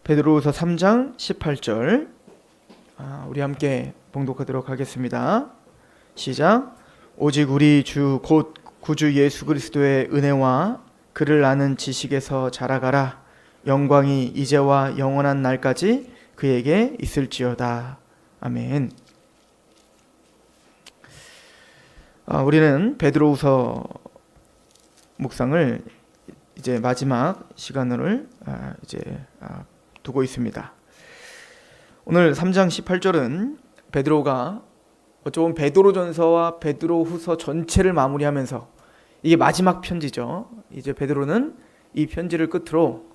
베드로후서 3장 18절 우리 함께 봉독하도록 하겠습니다. 시작. 오직 우리 주 곧 구주 예수 그리스도의 은혜와 그를 아는 지식에서 자라가라. 영광이 이제와 영원한 날까지 그에게 있을지어다. 아멘. 우리는 베드로후서 묵상을 이제 마지막 시간을 두고 있습니다. 오늘 3장 18절은 베드로가 어쩌면 베드로전서와 베드로후서 전체를 마무리하면서 이게 마지막 편지죠. 이제 베드로는 이 편지를 끝으로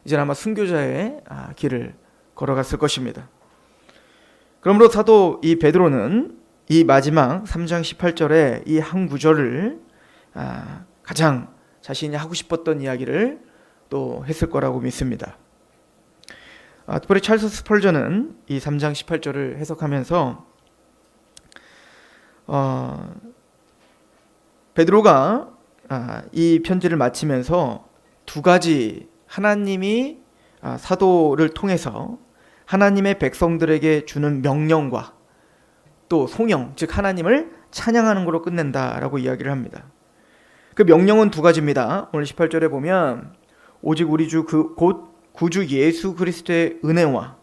이제 아마 순교자의 길을 걸어갔을 것입니다. 그러므로 사도 이 베드로는 이 마지막 3장 18절의 이 한 구절을 가장 자신이 하고 싶었던 이야기를 또 했을 거라고 믿습니다. 특별히 찰스 스펄전은 이 3장 18절을 해석하면서 베드로가 이 편지를 마치면서 두 가지 하나님이 사도를 통해서 하나님의 백성들에게 주는 명령과 또 송영, 즉 하나님을 찬양하는 것으로 끝낸다라고 이야기를 합니다. 그 명령은 두 가지입니다. 오늘 18절에 보면 오직 우리 주 곧 구주 예수 그리스도의 은혜와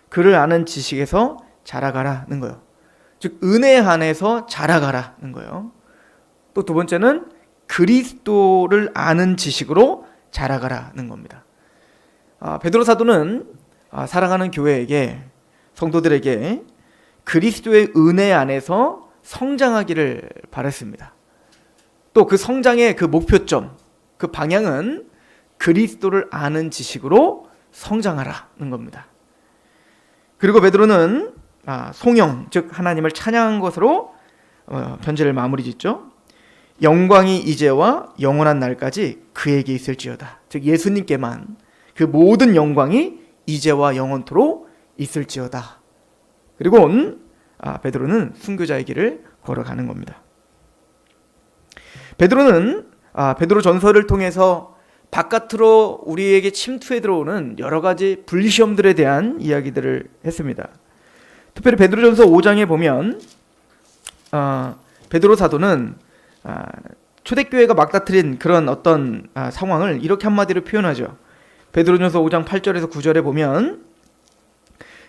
그를 아는 지식에서 자라가라는 거예요. 즉 은혜 안에서 자라가라는 거예요. 또 두 번째는 그리스도를 아는 지식으로 자라가라는 겁니다. 베드로 사도는 사랑하는 교회에게, 성도들에게 그리스도의 은혜 안에서 성장하기를 바랬습니다. 또 그 성장의 그 목표점, 그 방향은 그리스도를 아는 지식으로 성장하라는 겁니다. 그리고 베드로는 송영, 즉 하나님을 찬양한 것으로 편지를 마무리 짓죠. 영광이 이제와 영원한 날까지 그에게 있을지어다. 즉 예수님께만 그 모든 영광이 이제와 영원토록 있을지어다. 그리고 베드로는 순교자의 길을 걸어가는 겁니다. 베드로는 베드로 전서를 통해서 바깥으로 우리에게 침투해 들어오는 여러 가지 불시험들에 대한 이야기들을 했습니다. 특별히 베드로전서 5장에 보면 베드로 사도는 초대교회가 막다트린 그런 어떤 상황을 이렇게 한마디로 표현하죠. 베드로전서 5장 8절에서 9절에 보면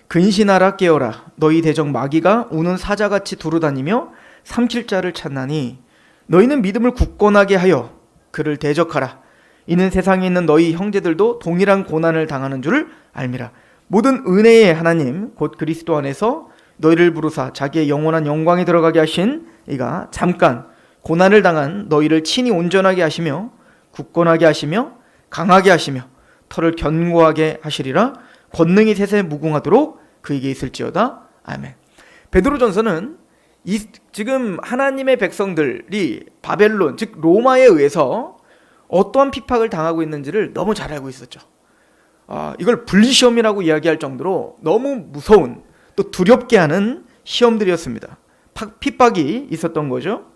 근신하라 깨어라 너희 대적 마귀가 우는 사자같이 두루다니며 삼킬 자를 찾나니 너희는 믿음을 굳건하게 하여 그를 대적하라. 이는 세상에 있는 너희 형제들도 동일한 고난을 당하는 줄을 알미라. 모든 은혜의 하나님 곧 그리스도 안에서 너희를 부르사 자기의 영원한 영광에 들어가게 하신 이가 잠깐 고난을 당한 너희를 친히 온전하게 하시며 굳건하게 하시며 강하게 하시며 털을 견고하게 하시리라. 권능이 세세 무궁하도록 그에게 있을지어다. 아멘. 베드로전서는 지금 하나님의 백성들이 바벨론, 즉 로마에 의해서 어떠한 핍박을 당하고 있는지를 너무 잘 알고 있었죠. 이걸 분리시험이라고 이야기할 정도로 너무 무서운 또 두렵게 하는 시험들이었습니다. 핍박이 있었던 거죠.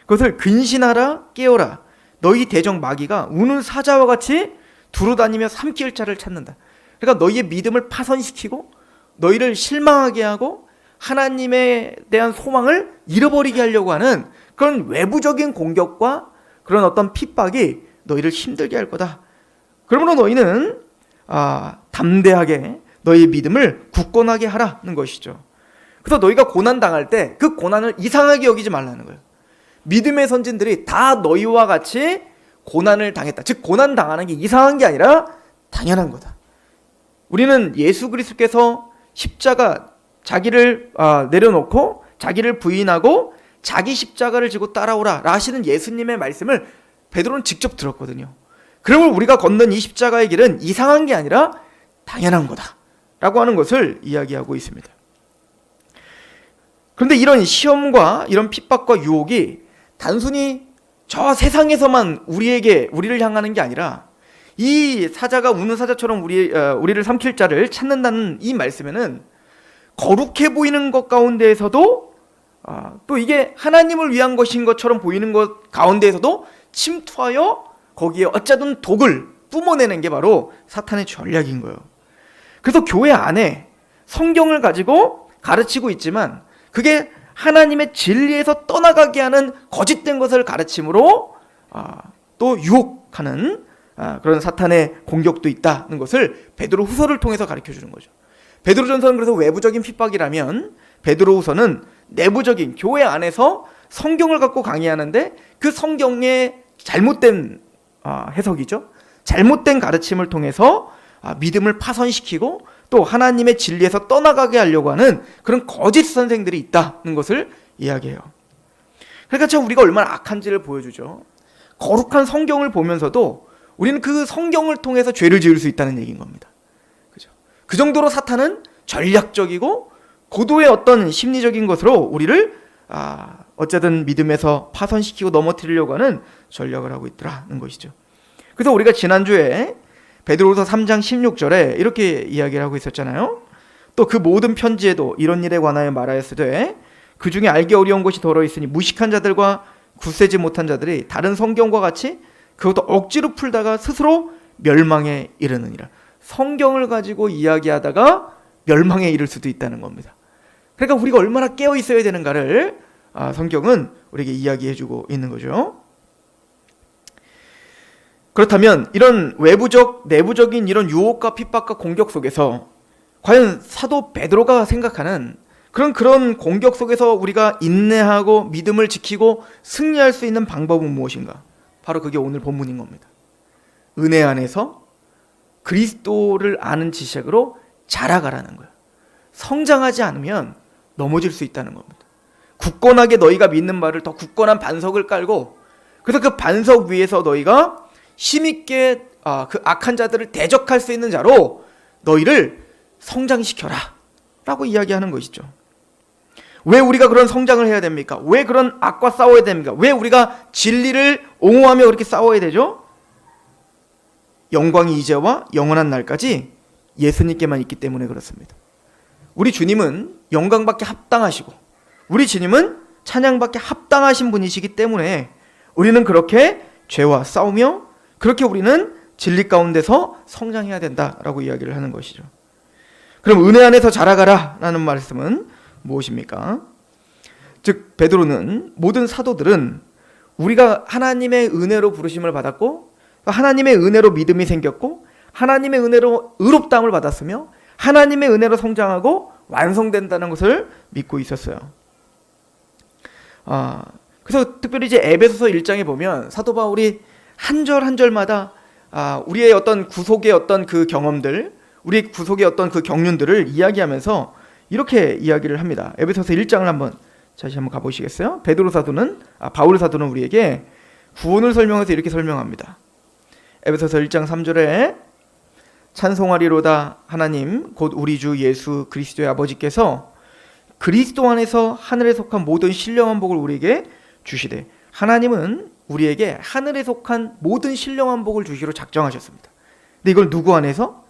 그것을 근신하라 깨어라 너희 대적 마귀가 우는 사자와 같이 두루다니며 삼킬 자를 찾는다. 그러니까 너희의 믿음을 파손시키고 너희를 실망하게 하고 하나님에 대한 소망을 잃어버리게 하려고 하는 그런 외부적인 공격과 그런 어떤 핍박이 너희를 힘들게 할 거다. 그러므로 너희는 담대하게 너희의 믿음을 굳건하게 하라는 것이죠. 그래서 너희가 고난 당할 때 그 고난을 이상하게 여기지 말라는 거예요. 믿음의 선진들이 다 너희와 같이 고난을 당했다. 즉 고난 당하는 게 이상한 게 아니라 당연한 거다. 우리는 예수 그리스도께서 십자가 자기를 내려놓고 자기를 부인하고 자기 십자가를 지고 따라오라 하시는 예수님의 말씀을 베드로는 직접 들었거든요. 그러면 우리가 걷는 이 십자가의 길은 이상한 게 아니라 당연한 거다 라고 하는 것을 이야기하고 있습니다. 그런데 이런 시험과 이런 핍박과 유혹이 단순히 저 세상에서만 우리를 향하는 게 아니라 이 사자가 우는 사자처럼 우리를 삼킬 자를 찾는다는 이 말씀에는 거룩해 보이는 것 가운데에서도 또 이게 하나님을 위한 것인 것처럼 보이는 것 가운데에서도 침투하여 거기에 어쩌든 독을 뿜어내는 게 바로 사탄의 전략인 거예요. 그래서 교회 안에 성경을 가지고 가르치고 있지만 그게 하나님의 진리에서 떠나가게 하는 거짓된 것을 가르침으로 또 유혹하는 그런 사탄의 공격도 있다는 것을 베드로 후서를 통해서 가르쳐 주는 거죠. 베드로전서는 그래서 외부적인 핍박이라면 베드로후서는 내부적인 교회 안에서 성경을 갖고 강의하는데 그 성경의 잘못된 해석이죠. 잘못된 가르침을 통해서 믿음을 파손시키고 또 하나님의 진리에서 떠나가게 하려고 하는 그런 거짓 선생들이 있다는 것을 이야기해요. 그러니까 참 우리가 얼마나 악한지를 보여주죠. 거룩한 성경을 보면서도 우리는 그 성경을 통해서 죄를 지을 수 있다는 얘기인 겁니다. 그죠? 그 정도로 사탄은 전략적이고 고도의 어떤 심리적인 것으로 우리를 어쨌든 믿음에서 파손시키고 넘어뜨리려고 하는 전략을 하고 있더라는 것이죠. 그래서 우리가 지난주에 베드로후서 3장 16절에 이렇게 이야기를 하고 있었잖아요. 또 그 모든 편지에도 이런 일에 관하여 말하였으되 그 중에 알기 어려운 것이 더러있으니 무식한 자들과 굳세지 못한 자들이 다른 성경과 같이 그것도 억지로 풀다가 스스로 멸망에 이르느니라. 성경을 가지고 이야기하다가 멸망에 이를 수도 있다는 겁니다. 그러니까 우리가 얼마나 깨어 있어야 되는가를 성경은 우리에게 이야기해주고 있는 거죠. 그렇다면 이런 외부적, 내부적인 이런 유혹과 핍박과 공격 속에서 과연 사도 베드로가 생각하는 그런 공격 속에서 우리가 인내하고 믿음을 지키고 승리할 수 있는 방법은 무엇인가? 바로 그게 오늘 본문인 겁니다. 은혜 안에서 그리스도를 아는 지식으로 자라가라는 거예요. 성장하지 않으면 넘어질 수 있다는 겁니다. 굳건하게 너희가 믿는 말을 더 굳건한 반석을 깔고 그래서 그 반석 위에서 너희가 힘있게 그 악한 자들을 대적할 수 있는 자로 너희를 성장시켜라 라고 이야기하는 것이죠. 왜 우리가 그런 성장을 해야 됩니까? 왜 그런 악과 싸워야 됩니까? 왜 우리가 진리를 옹호하며 그렇게 싸워야 되죠? 영광이 이제와 영원한 날까지 예수님께만 있기 때문에 그렇습니다. 우리 주님은 영광받게 합당하시고 우리 주님은 찬양받게 합당하신 분이시기 때문에 우리는 그렇게 죄와 싸우며 그렇게 우리는 진리 가운데서 성장해야 된다라고 이야기를 하는 것이죠. 그럼 은혜 안에서 자라가라 라는 말씀은 무엇입니까? 즉 베드로는 모든 사도들은 우리가 하나님의 은혜로 부르심을 받았고 하나님의 은혜로 믿음이 생겼고 하나님의 은혜로 의롭다함을 받았으며 하나님의 은혜로 성장하고 완성된다는 것을 믿고 있었어요. 그래서 특별히 이제 에베소서 1장에 보면 사도 바울이 한 절 한 절마다 우리의 어떤 구속의 어떤 그 경험들, 우리 구속의 어떤 그 경륜들을 이야기하면서 이렇게 이야기를 합니다. 에베소서 1장을 다시 한번 가보시겠어요? 베드로 사도는 바울 사도는 우리에게 구원을 설명해서 이렇게 설명합니다. 에베소서 1장 3절에 찬송하리로다 하나님 곧 우리 주 예수 그리스도의 아버지께서 그리스도 안에서 하늘에 속한 모든 신령한 복을 우리에게 주시되 하나님은 우리에게 하늘에 속한 모든 신령한 복을 주시기로 작정하셨습니다. 근데 이걸 누구 안에서?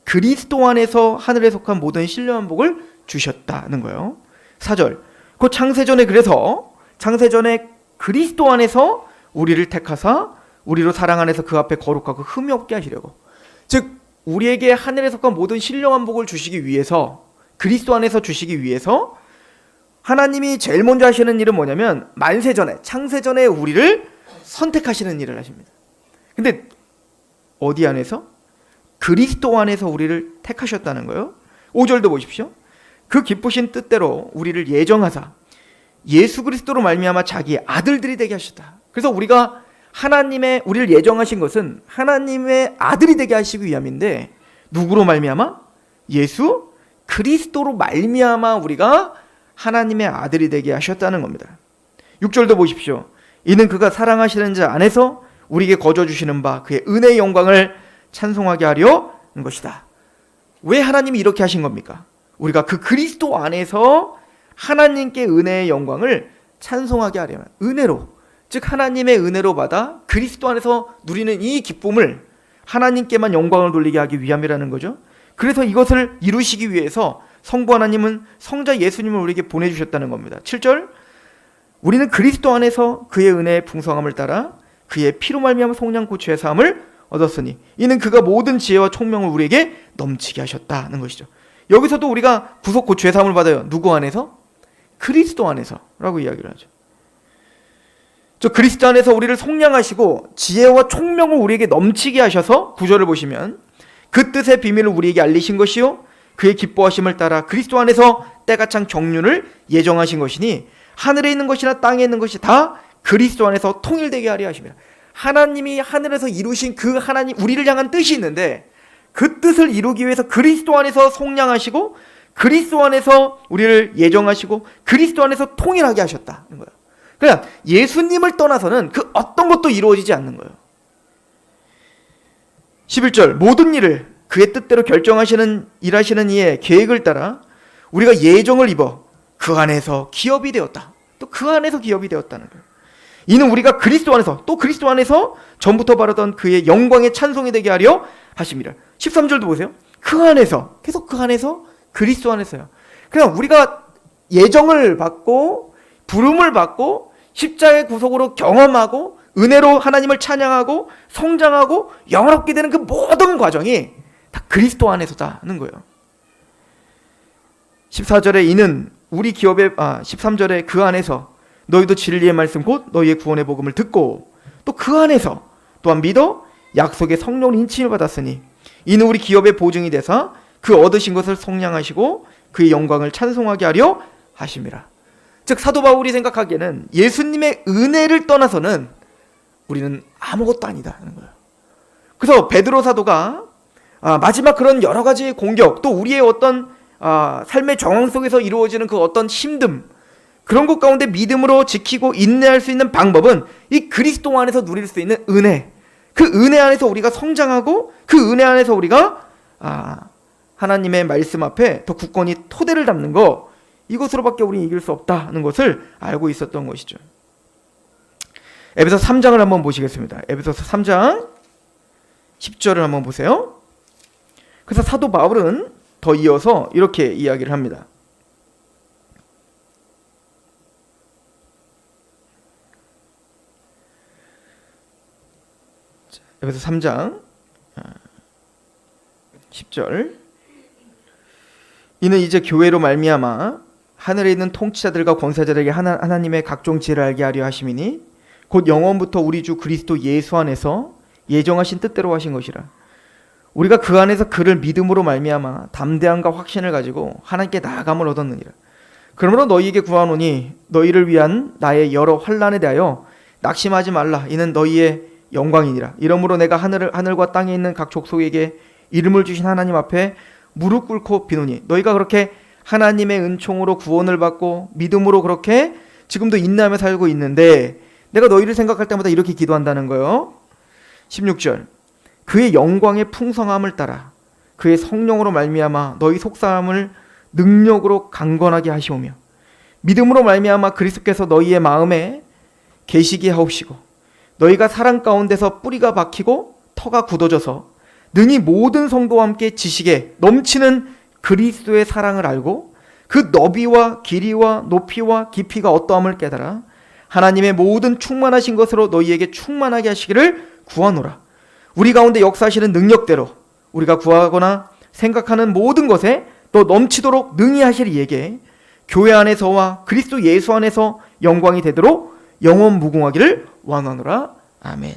그리스도 안에서 하늘에 속한 모든 신령한 복을 주셨다는 거예요. 4절 곧 창세전에 그래서 창세전에 그리스도 안에서 우리를 택하사 우리로 사랑 안에서 그 앞에 거룩하고 흠이 없게 하시려고 즉 우리에게 하늘에 속한 모든 신령한 복을 주시기 위해서 그리스도 안에서 주시기 위해서 하나님이 제일 먼저 하시는 일은 뭐냐면 만세전에 창세전에 우리를 선택하시는 일을 하십니다. 근데 어디 안에서? 그리스도 안에서 우리를 택하셨다는 거예요. 5절도 보십시오. 그 기쁘신 뜻대로 우리를 예정하사 예수 그리스도로 말미암아 자기의 아들들이 되게 하셨다. 그래서 우리가 하나님의 우리를 예정하신 것은 하나님의 아들이 되게 하시기 위함인데 누구로 말미암아? 예수 그리스도로 말미암아 우리가 하나님의 아들이 되게 하셨다는 겁니다. 6절도 보십시오. 이는 그가 사랑하시는 자 안에서 우리에게 거저 주시는 바 그의 은혜의 영광을 찬송하게 하려는 것이다. 왜 하나님이 이렇게 하신 겁니까? 우리가 그 그리스도 안에서 하나님께 은혜의 영광을 찬송하게 하려면 은혜로 즉 하나님의 은혜로 받아 그리스도 안에서 누리는 이 기쁨을 하나님께만 영광을 돌리게 하기 위함이라는 거죠. 그래서 이것을 이루시기 위해서 성부 하나님은 성자 예수님을 우리에게 보내주셨다는 겁니다. 7절 우리는 그리스도 안에서 그의 은혜의 풍성함을 따라 그의 피로 말미암아 속량 고취의 사함을 얻었으니 이는 그가 모든 지혜와 총명을 우리에게 넘치게 하셨다는 것이죠. 여기서도 우리가 구속 곧 죄 사함을 받아요. 누구 안에서? 그리스도 안에서라고 이야기를 하죠. 저 그리스도 안에서 우리를 속량하시고 지혜와 총명을 우리에게 넘치게 하셔서 구절을 보시면 그 뜻의 비밀을 우리에게 알리신 것이요 그의 기뻐하심을 따라 그리스도 안에서 때가 찬 경륜을 예정하신 것이니 하늘에 있는 것이나 땅에 있는 것이 다 그리스도 안에서 통일되게 하려 하십니다. 하나님이 하늘에서 이루신 그 하나님 우리를 향한 뜻이 있는데 그 뜻을 이루기 위해서 그리스도 안에서 속량하시고 그리스도 안에서 우리를 예정하시고 그리스도 안에서 통일하게 하셨다는 거예요. 그러니까 예수님을 떠나서는 그 어떤 것도 이루어지지 않는 거예요. 11절 모든 일을 그의 뜻대로 결정하시는 일하시는 이의 계획을 따라 우리가 예정을 입어 그 안에서 기업이 되었다. 또 그 안에서 기업이 되었다는 거예요. 이는 우리가 그리스도 안에서 또 그리스도 안에서 전부터 바라던 그의 영광의 찬송이 되게 하려 하심이라. 13절도 보세요. 그 안에서 계속 그 안에서 그리스도 안에서요. 그냥 우리가 예정을 받고 부름을 받고 십자가의 구속으로 경험하고 은혜로 하나님을 찬양하고 성장하고 영화롭게 되는 그 모든 과정이 다 그리스도 안에서다는 거예요. 14절에 이는 우리 기업의 13절에 그 안에서 너희도 진리의 말씀 곧 너희의 구원의 복음을 듣고 또 그 안에서 또한 믿어 약속의 성령 인침을 받았으니 이는 우리 기업의 보증이 되사 그 얻으신 것을 속량하시고 그의 영광을 찬송하게 하려 하심이라. 즉 사도 바울이 생각하기에는 예수님의 은혜를 떠나서는 우리는 아무것도 아니다는 거예요. 그래서 베드로 사도가 마지막 그런 여러 가지 공격 또 우리의 어떤 삶의 정황 속에서 이루어지는 그 어떤 힘듦 그런 것 가운데 믿음으로 지키고 인내할 수 있는 방법은 이 그리스도 안에서 누릴 수 있는 은혜 그 은혜 안에서 우리가 성장하고 그 은혜 안에서 우리가 하나님의 말씀 앞에 더 굳건히 토대를 담는 거 이것으로밖에 우리는 이길 수 없다는 것을 알고 있었던 것이죠. 에베소서 3장을 한번 보시겠습니다. 에베소서 3장 10절을 한번 보세요. 그래서 사도 바울은 더 이어서 이렇게 이야기를 합니다. 에베소서 3장 10절 이는 이제 교회로 말미암아 하늘에 있는 통치자들과 권세자들에게 하나님의 각종 지혜를 알게 하려 하심이니 곧 영원부터 우리 주 그리스도 예수 안에서 예정하신 뜻대로 하신 것이라. 우리가 그 안에서 그를 믿음으로 말미암아 담대함과 확신을 가지고 하나님께 나아감을 얻었느니라. 그러므로 너희에게 구하노니 너희를 위한 나의 여러 환난에 대하여 낙심하지 말라. 이는 너희의 영광이니라. 이러므로 내가 하늘과 땅에 있는 각 족속에게 이름을 주신 하나님 앞에 무릎 꿇고 비노니 너희가 그렇게 하나님의 은총으로 구원을 받고 믿음으로 그렇게 지금도 인내하며 살고 있는데 내가 너희를 생각할 때마다 이렇게 기도한다는 거예요. 16절 그의 영광의 풍성함을 따라 그의 성령으로 말미암아 너희 속사함을 능력으로 강건하게 하시오며 믿음으로 말미암아 그리스도께서 너희의 마음에 계시게 하옵시고 너희가 사랑 가운데서 뿌리가 박히고 터가 굳어져서 능히 모든 성도와 함께 지식에 넘치는 그리스도의 사랑을 알고 그 너비와 길이와 높이와 깊이가 어떠함을 깨달아 하나님의 모든 충만하신 것으로 너희에게 충만하게 하시기를 구하노라. 우리 가운데 역사하시는 능력대로 우리가 구하거나 생각하는 모든 것에 또 넘치도록 능히 하실 이에게 교회 안에서와 그리스도 예수 안에서 영광이 되도록 영원 무궁하기를 원하노라. 아멘.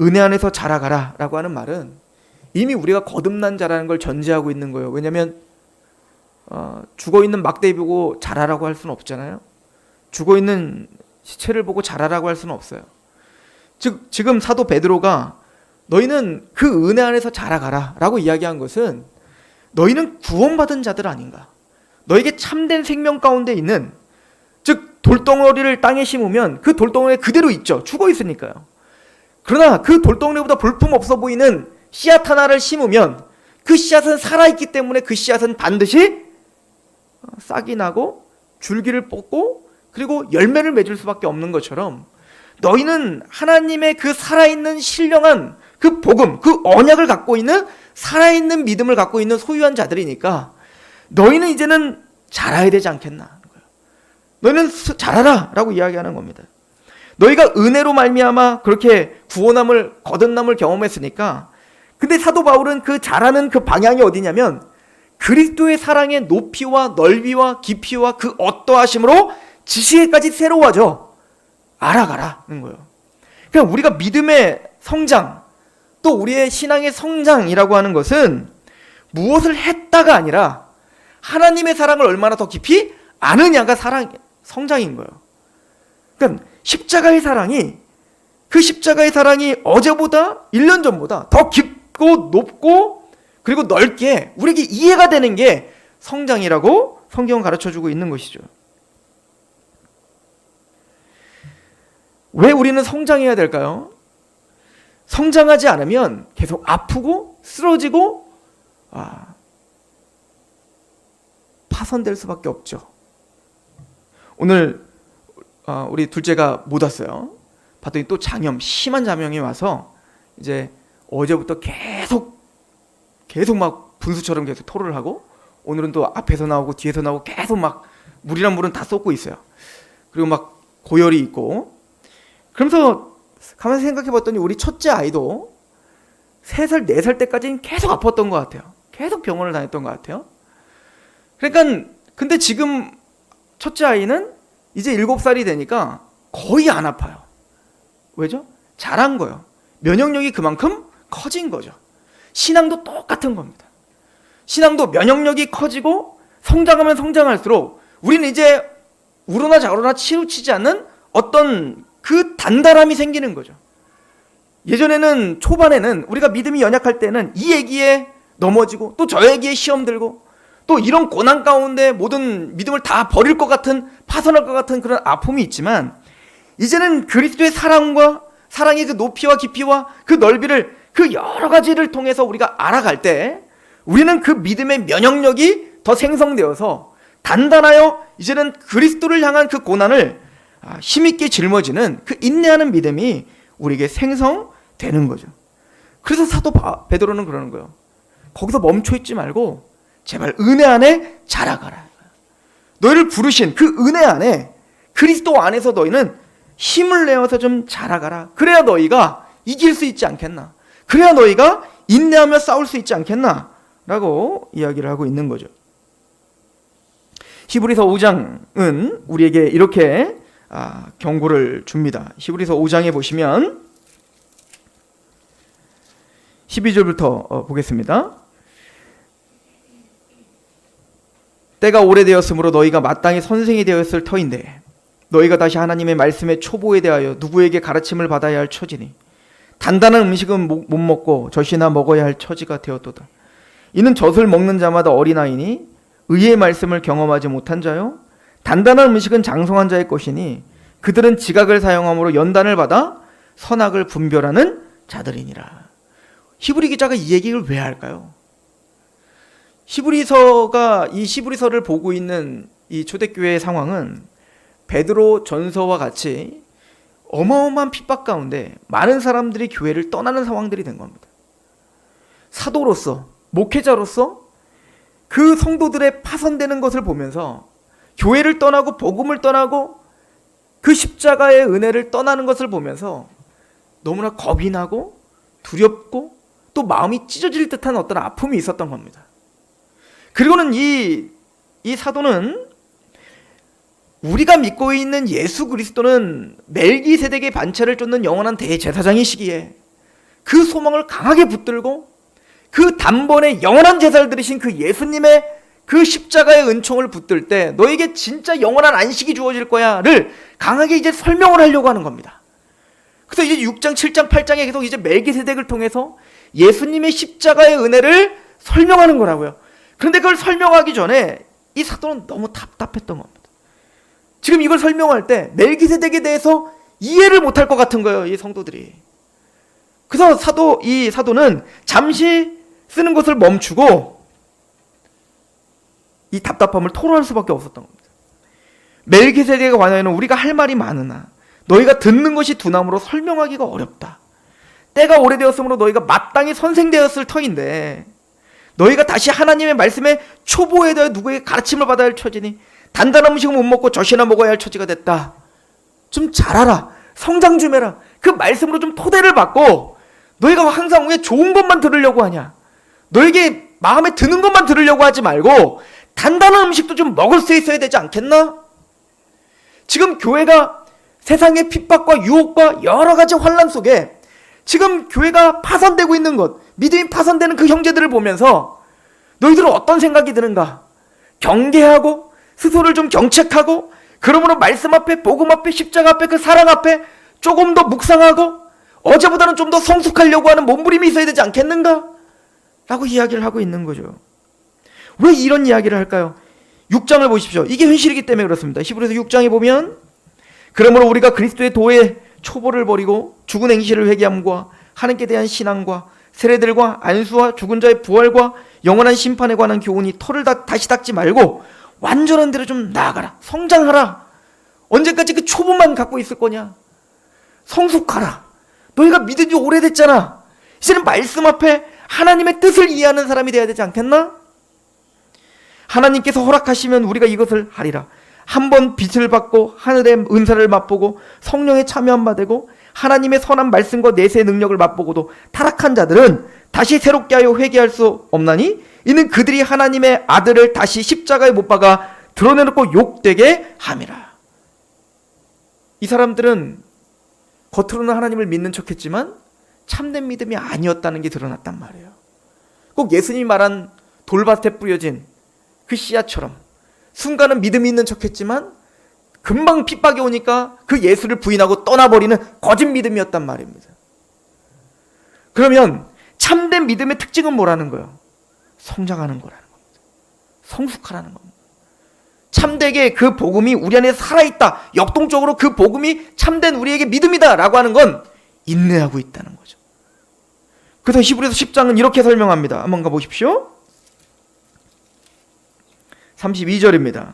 은혜 안에서 자라가라 라고 하는 말은 이미 우리가 거듭난 자라는 걸 전제하고 있는 거예요. 왜냐하면 죽어있는 막대기 보고 자라라고 할 수는 없잖아요. 죽어있는 시체를 보고 자라라고 할 수는 없어요. 즉 지금 사도 베드로가 너희는 그 은혜 안에서 자라가라 라고 이야기한 것은 너희는 구원받은 자들 아닌가. 너에게 참된 생명 가운데 있는 즉 돌덩어리를 땅에 심으면 그 돌덩어리 그대로 있죠. 죽어 있으니까요. 그러나 그 돌덩어리보다 볼품없어 보이는 씨앗 하나를 심으면 그 씨앗은 살아있기 때문에 그 씨앗은 반드시 싹이 나고 줄기를 뽑고 그리고 열매를 맺을 수밖에 없는 것처럼 너희는 하나님의 그 살아있는 신령한 그 복음, 그 언약을 갖고 있는 살아있는 믿음을 갖고 있는 소유한 자들이니까 너희는 이제는 자라야 되지 않겠나. 너희는 자라라 라고 이야기하는 겁니다. 너희가 은혜로 말미암아 그렇게 구원함을 거듭남을 경험했으니까. 근데 사도 바울은 그 잘하는 그 방향이 어디냐면 그리스도의 사랑의 높이와 넓이와 깊이와 그 어떠하심으로 지식에까지 새로워져 알아가라는 거예요. 그러니까 우리가 믿음의 성장, 또 우리의 신앙의 성장이라고 하는 것은 무엇을 했다가 아니라 하나님의 사랑을 얼마나 더 깊이 아느냐가 성장인 거예요. 그러니까 십자가의 사랑이, 그 십자가의 사랑이 어제보다 1년 전보다 더 깊고 높고 그리고 넓게 우리에게 이해가 되는 게 성장이라고 성경은 가르쳐주고 있는 것이죠. 왜 우리는 성장해야 될까요? 성장하지 않으면 계속 아프고 쓰러지고 파손될 수밖에 없죠. 오늘 우리 둘째가 못 왔어요. 봤더니 또 심한 장염이 와서 이제 어제부터 계속 막 분수처럼 계속 토를 하고, 오늘은 또 앞에서 나오고 뒤에서 나오고 계속 막 물이란 물은 다 쏟고 있어요. 그리고 막 고열이 있고. 그러면서 가만히 생각해 봤더니 우리 첫째 아이도 3살, 4살 때까지는 계속 아팠던 것 같아요. 계속 병원을 다녔던 것 같아요. 그러니까 근데 지금 첫째 아이는 이제 7살이 되니까 거의 안 아파요. 왜죠? 자란 거예요. 면역력이 그만큼 커진 거죠. 신앙도 똑같은 겁니다. 신앙도 면역력이 커지고 성장하면 성장할수록 우리는 이제 우러나 좌우러나 치우치지 않는 어떤 그 단단함이 생기는 거죠. 예전에는 초반에는 우리가 믿음이 연약할 때는 이 얘기에 넘어지고 또 저 얘기에 시험 들고 또 이런 고난 가운데 모든 믿음을 다 버릴 것 같은, 파손할 것 같은 그런 아픔이 있지만, 이제는 그리스도의 사랑과 사랑의 그 높이와 깊이와 그 넓이를, 그 여러 가지를 통해서 우리가 알아갈 때 우리는 그 믿음의 면역력이 더 생성되어서 단단하여 이제는 그리스도를 향한 그 고난을 힘있게 짊어지는 그 인내하는 믿음이 우리에게 생성되는 거죠. 그래서 사도 베드로는 그러는 거예요. 거기서 멈춰있지 말고 제발 은혜 안에 자라가라. 너희를 부르신 그 은혜 안에, 그리스도 안에서 너희는 힘을 내어서 좀 자라가라. 그래야 너희가 이길 수 있지 않겠나. 그래야 너희가 인내하며 싸울 수 있지 않겠나 라고 이야기를 하고 있는 거죠. 히브리서 5장은 우리에게 이렇게 경고를 줍니다. 히브리서 5장에 보시면 12절부터 보겠습니다. 때가 오래되었으므로 너희가 마땅히 선생이 되었을 터인데 너희가 다시 하나님의 말씀의 초보에 대하여 누구에게 가르침을 받아야 할 처지니 단단한 음식은 못 먹고 젖이나 먹어야 할 처지가 되었도다. 이는 젖을 먹는 자마다 어린아이니 의의 말씀을 경험하지 못한 자요, 단단한 음식은 장성한 자의 것이니 그들은 지각을 사용함으로 연단을 받아 선악을 분별하는 자들이니라. 히브리 기자가 이 얘기를 왜 할까요? 히브리서를 보고 있는 이 초대교회의 상황은 베드로 전서와 같이 어마어마한 핍박 가운데 많은 사람들이 교회를 떠나는 상황들이 된 겁니다. 사도로서, 목회자로서 그 성도들의 파손되는 것을 보면서 교회를 떠나고 복음을 떠나고 그 십자가의 은혜를 떠나는 것을 보면서 너무나 겁이 나고 두렵고 또 마음이 찢어질 듯한 어떤 아픔이 있었던 겁니다. 그리고는 이 사도는 우리가 믿고 있는 예수 그리스도는 멜기세덱의 반차를 쫓는 영원한 대제사장이시기에 그 소망을 강하게 붙들고 그 단번에 영원한 제사를 드리신 그 예수님의 그 십자가의 은총을 붙들 때 너에게 진짜 영원한 안식이 주어질 거야를 강하게 이제 설명을 하려고 하는 겁니다. 그래서 이제 6장, 7장, 8장에 계속 이제 멜기세덱을 통해서 예수님의 십자가의 은혜를 설명하는 거라고요. 그런데 그걸 설명하기 전에 이 사도는 너무 답답했던 겁니다. 지금 이걸 설명할 때 멜기세덱에 대해서 이해를 못할 것 같은 거예요, 이 성도들이. 그래서 이 사도는 잠시 쓰는 것을 멈추고 이 답답함을 토로할 수밖에 없었던 겁니다. 멜기세덱에 관하여는 우리가 할 말이 많으나 너희가 듣는 것이 두나무로 설명하기가 어렵다. 때가 오래되었으므로 너희가 마땅히 선생되었을 터인데 너희가 다시 하나님의 말씀에 초보에 대해 누구에게 가르침을 받아야 할 처지니 단단한 음식은 못 먹고 젖이나 먹어야 할 처지가 됐다. 좀 잘하라. 성장 좀 해라. 그 말씀으로 좀 토대를 받고 너희가 항상 왜 좋은 것만 들으려고 하냐? 너에게 마음에 드는 것만 들으려고 하지 말고 단단한 음식도 좀 먹을 수 있어야 되지 않겠나? 지금 교회가 세상의 핍박과 유혹과 여러 가지 환란 속에 지금 교회가 파산되고 있는 것, 믿음이 파산되는 그 형제들을 보면서 너희들은 어떤 생각이 드는가? 경계하고 스스로를 좀 경책하고 그러므로 말씀 앞에, 복음 앞에, 십자가 앞에, 그 사랑 앞에 조금 더 묵상하고 어제보다는 좀 더 성숙하려고 하는 몸부림이 있어야 되지 않겠는가? 라고 이야기를 하고 있는 거죠. 왜 이런 이야기를 할까요? 6장을 보십시오. 이게 현실이기 때문에 그렇습니다. 히브리서 6장에 보면 그러므로 우리가 그리스도의 도에 초보를 버리고 죽은 행실을 회개함과 하나님께 대한 신앙과 세례들과 안수와 죽은 자의 부활과 영원한 심판에 관한 교훈이 털을 다시 닦지 말고 완전한 대로 좀 나아가라. 성장하라. 언제까지 그 초보만 갖고 있을 거냐? 성숙하라. 너희가 믿은 지 오래됐잖아. 이제는 말씀 앞에 하나님의 뜻을 이해하는 사람이 되어야 되지 않겠나? 하나님께서 허락하시면 우리가 이것을 하리라. 한번 빛을 받고 하늘의 은사를 맛보고 성령에 참여한 바 되고 하나님의 선한 말씀과 내세의 능력을 맛보고도 타락한 자들은 다시 새롭게 하여 회개할 수 없나니 이는 그들이 하나님의 아들을 다시 십자가에 못 박아 드러내놓고 욕되게 함이라. 이 사람들은 겉으로는 하나님을 믿는 척했지만 참된 믿음이 아니었다는 게 드러났단 말이에요. 꼭 예수님이 말한 돌밭에 뿌려진 그 씨앗처럼 순간은 믿음이 있는 척했지만 금방 핍박이 오니까 그 예수를 부인하고 떠나버리는 거짓 믿음이었단 말입니다. 그러면 참된 믿음의 특징은 뭐라는 거예요? 성장하는 거라는 겁니다. 성숙하라는 겁니다. 참되게 그 복음이 우리 안에 살아있다. 역동적으로 그 복음이 참된 우리에게 믿음이다 라고 하는 건 인내하고 있다는 거죠. 그래서 히브리서 10장은 이렇게 설명합니다. 한번 가보십시오. 32절입니다.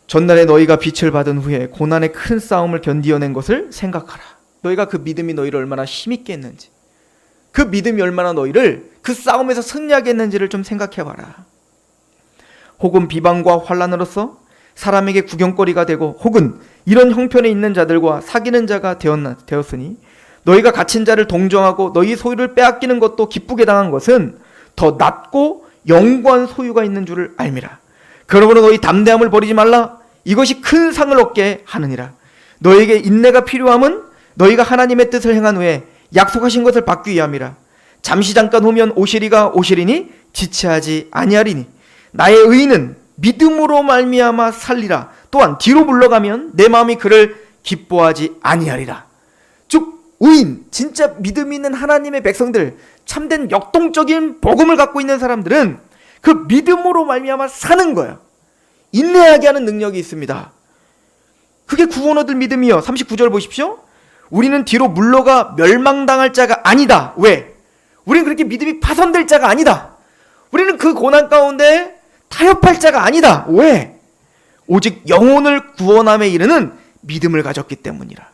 전날에 너희가 빛을 받은 후에 고난의 큰 싸움을 견디어낸 것을 생각하라. 너희가 그 믿음이 너희를 얼마나 힘있게 했는지, 그 믿음이 얼마나 너희를 그 싸움에서 승리하게 했는지를 좀 생각해봐라. 혹은 비방과 환난으로서 사람에게 구경거리가 되고 혹은 이런 형편에 있는 자들과 사귀는 자가 되었으니 너희가 갇힌 자를 동정하고 너희 소유를 빼앗기는 것도 기쁘게 당한 것은 더 낫고 영구한 소유가 있는 줄을 알미라. 그러므로 너희 담대함을 버리지 말라. 이것이 큰 상을 얻게 하느니라. 너희에게 인내가 필요함은 너희가 하나님의 뜻을 행한 후에 약속하신 것을 받기 위함이라. 잠시 잠깐 후면 오시리가 오시리니 지체하지 아니하리니 나의 의인은 믿음으로 말미암아 살리라. 또한 뒤로 물러가면 내 마음이 그를 기뻐하지 아니하리라. 즉 의인, 진짜 믿음 있는 하나님의 백성들, 참된 역동적인 복음을 갖고 있는 사람들은 그 믿음으로 말미암아 사는 거예요. 인내하게 하는 능력이 있습니다. 그게 구원 얻을 믿음이요. 39절 보십시오. 우리는 뒤로 물러가 멸망당할 자가 아니다. 왜? 우리는 그렇게 믿음이 파손될 자가 아니다. 우리는 그 고난 가운데 타협할 자가 아니다. 왜? 오직 영혼을 구원함에 이르는 믿음을 가졌기 때문이라.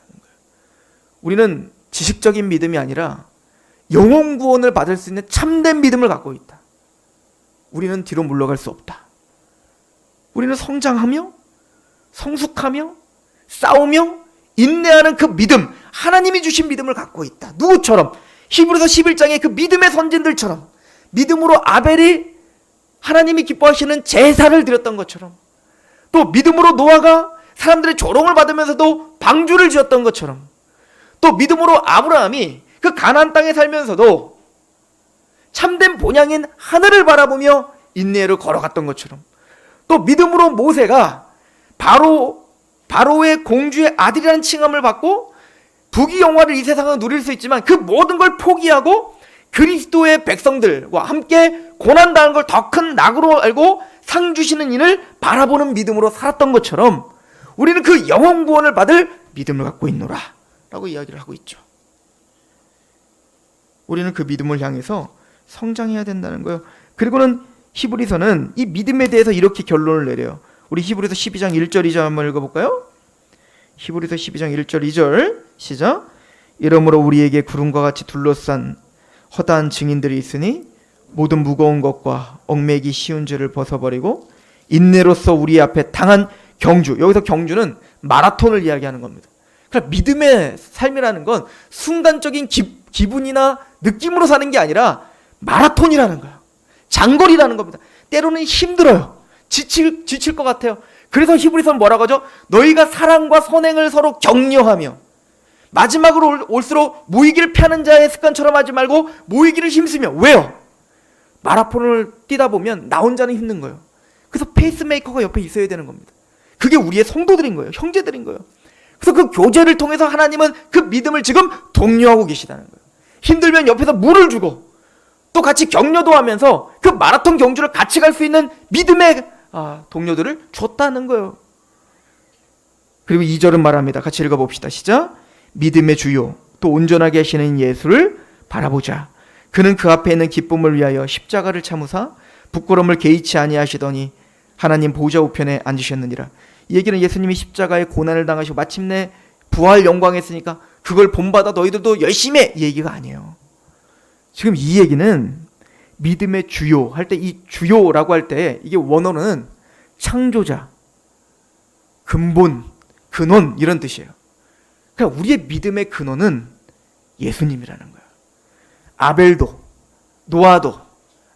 우리는 지식적인 믿음이 아니라 영혼 구원을 받을 수 있는 참된 믿음을 갖고 있다. 우리는 뒤로 물러갈 수 없다. 우리는 성장하며 성숙하며 싸우며 인내하는 그 믿음, 하나님이 주신 믿음을 갖고 있다. 누구처럼? 히브리서 11장의 그 믿음의 선진들처럼, 믿음으로 아벨이 하나님이 기뻐하시는 제사를 드렸던 것처럼, 또 믿음으로 노아가 사람들의 조롱을 받으면서도 방주를 지었던 것처럼, 또 믿음으로 아브라함이 그 가나안 땅에 살면서도 참된 본향인 하늘을 바라보며 인내를 걸어갔던 것처럼, 또 믿음으로 모세가 바로의 공주의 아들이라는 칭함을 받고 부귀영화를 이 세상은 누릴 수 있지만 그 모든 걸 포기하고 그리스도의 백성들과 함께 고난당한 걸 더 큰 낙으로 알고 상 주시는 이를 바라보는 믿음으로 살았던 것처럼 우리는 그 영혼 구원을 받을 믿음을 갖고 있노라 라고 이야기를 하고 있죠. 우리는 그 믿음을 향해서 성장해야 된다는 거예요. 그리고는 히브리서는 이 믿음에 대해서 이렇게 결론을 내려요. 우리 히브리서 12장 1절 2절 한번 읽어볼까요? 히브리서 12장 1절 2절 시작. 이러므로 우리에게 구름과 같이 둘러싼 허다한 증인들이 있으니 모든 무거운 것과 얽매기 쉬운 죄를 벗어버리고 인내로서 우리 앞에 당한 경주, 여기서 경주는 마라톤을 이야기하는 겁니다. 그러니까 믿음의 삶이라는 건 순간적인 기분이나 느낌으로 사는 게 아니라 마라톤이라는 거예요. 장거리라는 겁니다. 때로는 힘들어요. 지칠 것 같아요. 그래서 히브리서는 뭐라고 하죠? 너희가 사랑과 선행을 서로 격려하며, 마지막으로 올수록 모이기를 피하는 자의 습관처럼 하지 말고 모이기를 힘쓰며. 왜요? 마라톤을 뛰다 보면 나 혼자는 힘든 거예요. 그래서 페이스메이커가 옆에 있어야 되는 겁니다. 그게 우리의 성도들인 거예요. 형제들인 거예요. 그래서 그 교제를 통해서 하나님은 그 믿음을 지금 독려하고 계시다는 거예요. 힘들면 옆에서 물을 주고 또 같이 격려도 하면서 그 마라톤 경주를 같이 갈 수 있는 믿음의 동료들을 줬다는 거예요. 그리고 2절은 말합니다. 같이 읽어봅시다. 시작. 믿음의 주요 또 온전하게 하시는 예수를 바라보자. 그는 그 앞에 있는 기쁨을 위하여 십자가를 참으사 부끄러움을 개의치 아니하시더니 하나님 보좌 우편에 앉으셨느니라. 이 얘기는 예수님이 십자가에 고난을 당하시고 마침내 부활 영광했으니까 그걸 본받아 너희들도 열심히 해, 이 얘기가 아니에요. 지금 이 얘기는 믿음의 주요 할 때, 이 주요라고 할 때 이게 원어는 창조자, 근본, 근원 이런 뜻이에요. 그러니까 우리의 믿음의 근원은 예수님이라는 거예요. 아벨도, 노아도,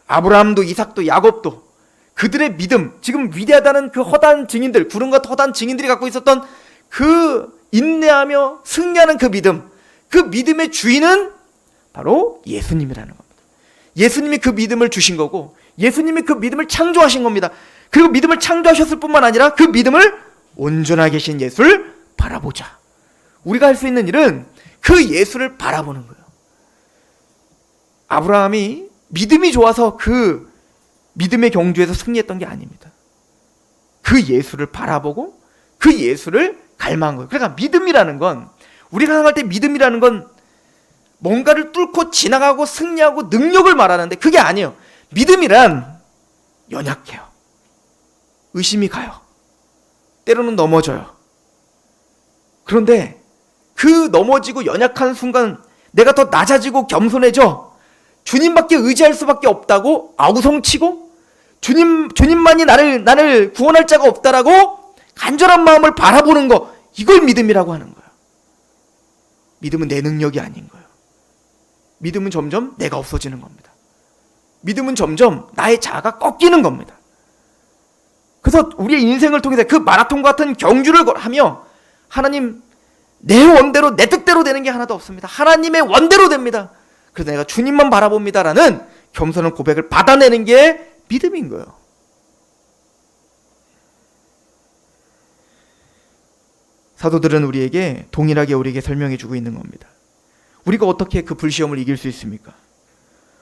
아브라함도, 이삭도, 야곱도 그들의 믿음, 지금 위대하다는 그 허다한 증인들, 구름과 허다한 증인들이 갖고 있었던 그 인내하며 승리하는 그 믿음의 주인은 바로 예수님이라는 겁니다. 예수님이 그 믿음을 주신 거고 예수님이 그 믿음을 창조하신 겁니다. 그리고 믿음을 창조하셨을 뿐만 아니라 그 믿음을 온전하게 계신 예수를 바라보자. 우리가 할 수 있는 일은 그 예수를 바라보는 거예요. 아브라함이 믿음이 좋아서 그 믿음의 경주에서 승리했던 게 아닙니다. 그 예수를 바라보고 그 예수를 갈망한 거예요. 그러니까 믿음이라는 건, 우리가 생각할 때 믿음이라는 건 뭔가를 뚫고 지나가고 승리하고 능력을 말하는데 그게 아니에요. 믿음이란 연약해요. 의심이 가요. 때로는 넘어져요. 그런데 그 넘어지고 연약한 순간 내가 더 낮아지고 겸손해져 주님밖에 의지할 수밖에 없다고 아우성치고 주님만이 나를 구원할 자가 없다라고 간절한 마음을 바라보는 거, 이걸 믿음이라고 하는 거예요. 믿음은 내 능력이 아닌 거예요. 믿음은 점점 내가 없어지는 겁니다. 믿음은 점점 나의 자아가 꺾이는 겁니다. 그래서 우리의 인생을 통해서 그 마라톤 같은 경주를 하며 하나님, 내 원대로 내 뜻대로 되는 게 하나도 없습니다. 하나님의 원대로 됩니다. 그래서 내가 주님만 바라봅니다라는 겸손한 고백을 받아내는 게 믿음인 거예요. 사도들은 우리에게 동일하게 우리에게 설명해 주고 있는 겁니다. 우리가 어떻게 그 불시험을 이길 수 있습니까?